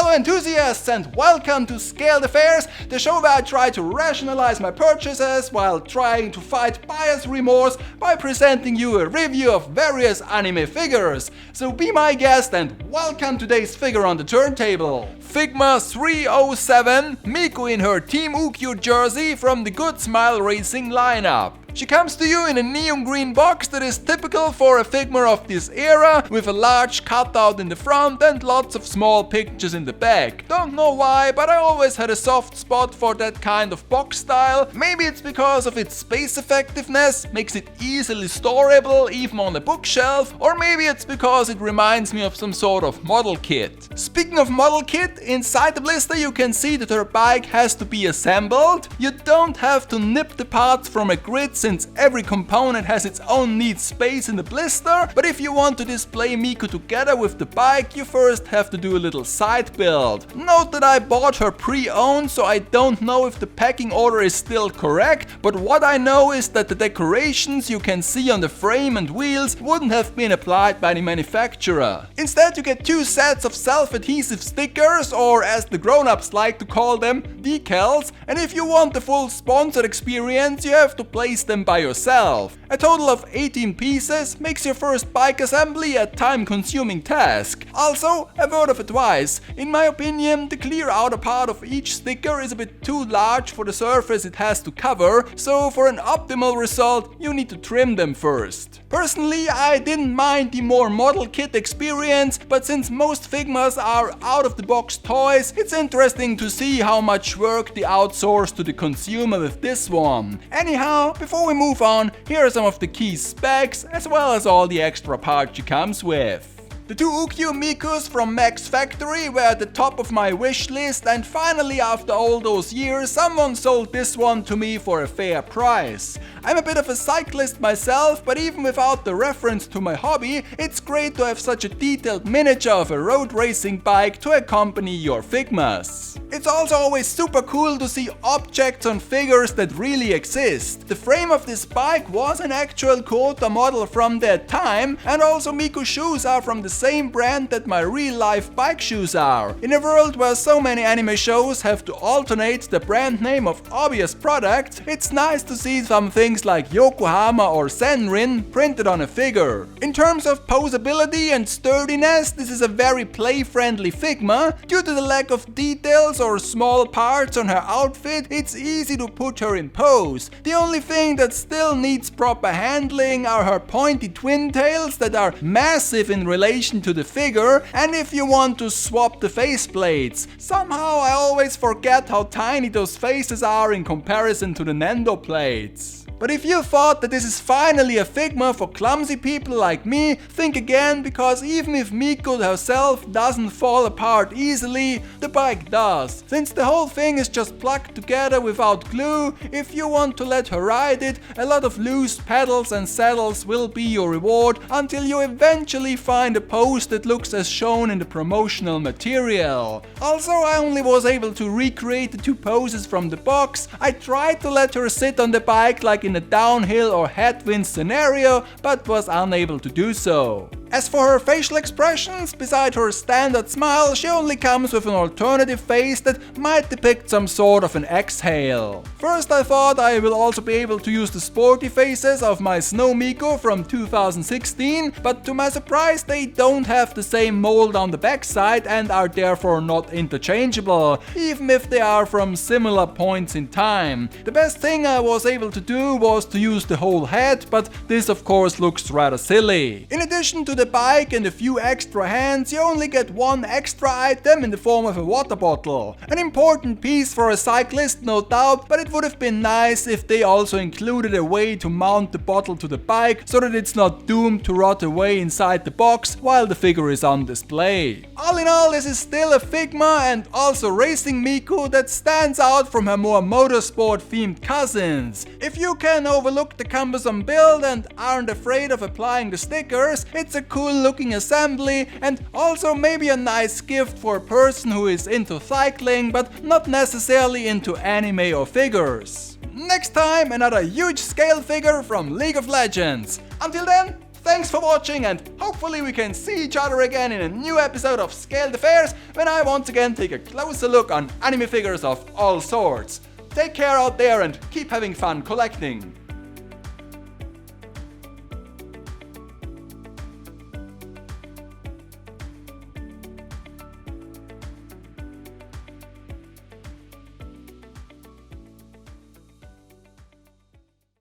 Hello enthusiasts and welcome to Scaled Affairs, the show where I try to rationalize my purchases while trying to fight buyer's remorse by presenting you a review of various anime figures. So be my guest and welcome today's figure on the turntable. Figma 307, Miku in her TeamUKYO jersey from the Good Smile Racing lineup. She comes to you in a neon green box that is typical for a Figma of this era, with a large cutout in the front and lots of small pictures in the back. Don't know why, but I always had a soft spot for that kind of box style. Maybe it's because of its space effectiveness, makes it easily storable even on a bookshelf, or maybe it's because it reminds me of some sort of model kit. Speaking of model kit, inside the blister you can see that her bike has to be assembled. You don't have to nip the parts from a grid since every component has its own neat space in the blister, but if you want to display Miku together with the bike, you first have to do a little side build. Note that I bought her pre-owned, so I don't know if the packing order is still correct, but what I know is that the decorations you can see on the frame and wheels wouldn't have been applied by the manufacturer. Instead you get two sets of self-adhesive stickers, or as the grown-ups like to call them, decals, and if you want the full sponsored experience you have to place them by yourself. A total of 18 pieces makes your first bike assembly a time-consuming task. Also, a word of advice. In my opinion, the clear outer part of each sticker is a bit too large for the surface it has to cover, so for an optimal result, you need to trim them first. Personally, I didn't mind the more model kit experience, but since most Figmas are out-of-the-box toys, it's interesting to see how much work they outsource to the consumer with this one. Anyhow, before we move on, here are some of the key specs as well as all the extra parts she comes with. The two Ukyo Mikus from Max Factory were at the top of my wish list, and finally after all those years someone sold this one to me for a fair price. I'm a bit of a cyclist myself, but even without the reference to my hobby, it's great to have such a detailed miniature of a road racing bike to accompany your Figmas. It's also always super cool to see objects on figures that really exist. The frame of this bike was an actual Kota model from that time, and also Miku's shoes are from the same brand that my real-life bike shoes are. In a world where so many anime shows have to alternate the brand name of obvious products, it's nice to see some things like Yokohama or Senrin printed on a figure. In terms of posability and sturdiness, this is a very play-friendly Figma. Due to the lack of details or small parts on her outfit, it's easy to put her in pose. The only thing that still needs proper handling are her pointy twin tails that are massive in relation to the figure, and if you want to swap the faceplates. Somehow I always forget how tiny those faces are in comparison to the Nendo plates. But if you thought that this is finally a Figma for clumsy people like me, think again, because even if Miku herself doesn't fall apart easily, the bike does. Since the whole thing is just plugged together without glue, if you want to let her ride it, a lot of loose pedals and saddles will be your reward until you eventually find a pose that looks as shown in the promotional material. Also, I only was able to recreate the two poses from the box. I tried to let her sit on the bike like in a downhill or headwind scenario, but was unable to do so. As for her facial expressions, beside her standard smile, she only comes with an alternative face that might depict some sort of an exhale. First I thought I will also be able to use the sporty faces of my Snow Miku from 2016, but to my surprise they don't have the same mold on the backside and are therefore not interchangeable, even if they are from similar points in time. The best thing I was able to do was to use the whole head, but this of course looks rather silly. In addition to the bike and a few extra hands, you only get one extra item in the form of a water bottle. An important piece for a cyclist, no doubt, but it would have been nice if they also included a way to mount the bottle to the bike so that it's not doomed to rot away inside the box while the figure is on display. All in all, this is still a Figma and also racing Miku that stands out from her more motorsport themed cousins. If you can overlook the cumbersome build and aren't afraid of applying the stickers, it's a cool looking assembly and also maybe a nice gift for a person who is into cycling but not necessarily into anime or figures. Next time, another huge scale figure from League of Legends. Until then, Thanks for watching, and hopefully we can see each other again in a new episode of Scale the Fairs when I once again take a closer look on anime figures of all sorts. Take care out there and keep having fun collecting.